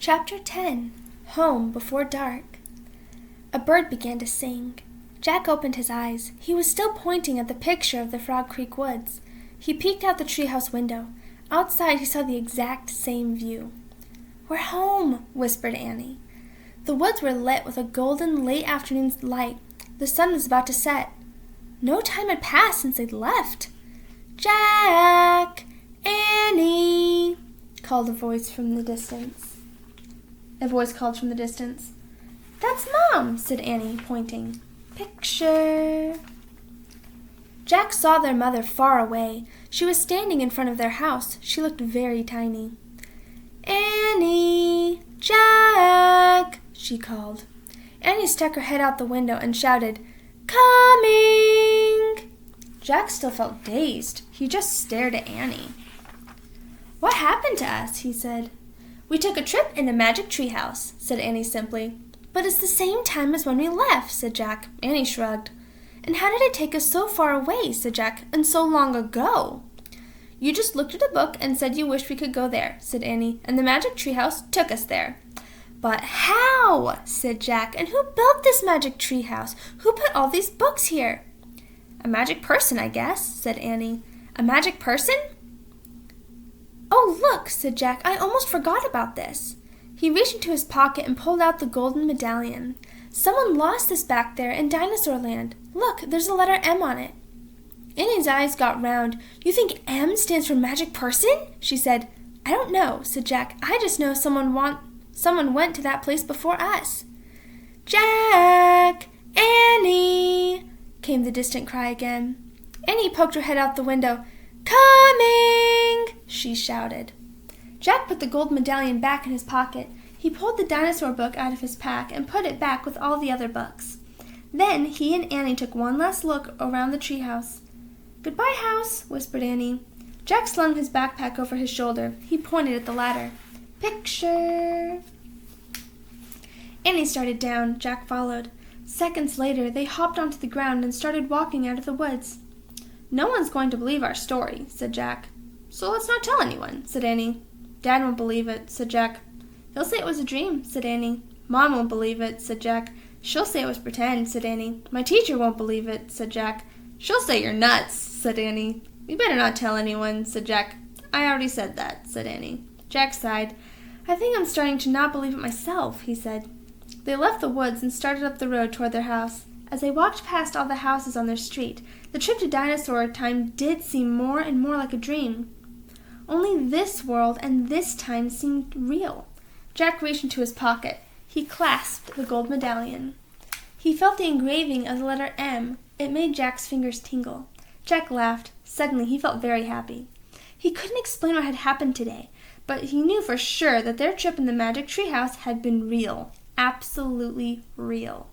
Chapter 10. Home Before Dark. A bird began to sing. Jack opened his eyes. He was still pointing at the picture of the Frog Creek woods. He peeked out the treehouse window. Outside he saw the exact same view. "We're home," whispered Annie. The woods were lit with a golden late afternoon light. The sun was about to set. No time had passed since they'd left. "Jack! Annie!" called a voice from the distance. A voice called from the distance. "That's Mom," said Annie, pointing. "Picture." Jack saw their mother far away. She was standing in front of their house. She looked very tiny. "Annie! Jack!" she called. Annie stuck her head out the window and shouted, "Coming!" Jack still felt dazed. He just stared at Annie. "What happened to us?" he said. "We took a trip in a magic treehouse," said Annie simply. "But it's the same time as when we left," said Jack. Annie shrugged. "And how did it take us so far away," said Jack, "and so long ago?" "You just looked at a book and said you wished we could go there," said Annie, "and the magic treehouse took us there." "But how?" said Jack. "And who built this magic treehouse? Who put all these books here?" "A magic person, I guess," said Annie. "A magic person?" "Oh, look," said Jack. "I almost forgot about this." He reached into his pocket and pulled out the golden medallion. "Someone lost this back there in Dinosaur Land. Look, there's a letter M on it." Annie's eyes got round. "You think M stands for magic person?" she said. "I don't know," said Jack. "I just know someone went to that place before us." "Jack! Annie!" came the distant cry again. Annie poked her head out the window. "Coming!" she shouted. Jack put the gold medallion back in his pocket. He pulled the dinosaur book out of his pack and put it back with all the other books. Then he and Annie took one last look around the treehouse. "Goodbye, house," whispered Annie. Jack slung his backpack over his shoulder. He pointed at the ladder. "Picture." Annie started down. Jack followed. Seconds later, they hopped onto the ground and started walking out of the woods. "No one's going to believe our story," said Jack. "So let's not tell anyone," said Annie. "Dad won't believe it," said Jack. "He'll say it was a dream," said Annie. "Mom won't believe it," said Jack. "She'll say it was pretend," said Annie. "My teacher won't believe it," said Jack. "She'll say you're nuts," said Annie. "We better not tell anyone," said Jack. "I already said that," said Annie. Jack sighed. "I think I'm starting to not believe it myself," he said. They left the woods and started up the road toward their house. As they walked past all the houses on their street, the trip to Dinosaur Time did seem more and more like a dream. Only this world and this time seemed real. Jack reached into his pocket. He clasped the gold medallion. He felt the engraving of the letter M. It made Jack's fingers tingle. Jack laughed. Suddenly he felt very happy. He couldn't explain what had happened today, but he knew for sure that their trip in the magic treehouse had been real. Absolutely real.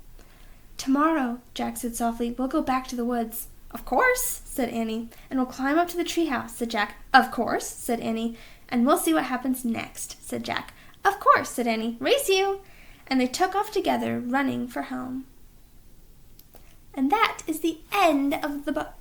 "Tomorrow," Jack said softly, "we'll go back to the woods." "Of course," said Annie. "And we'll climb up to the treehouse," said Jack. "Of course," said Annie. "And we'll see what happens next," said Jack. "Of course," said Annie. "Race you!" And they took off together, running for home. And that is the end of the book.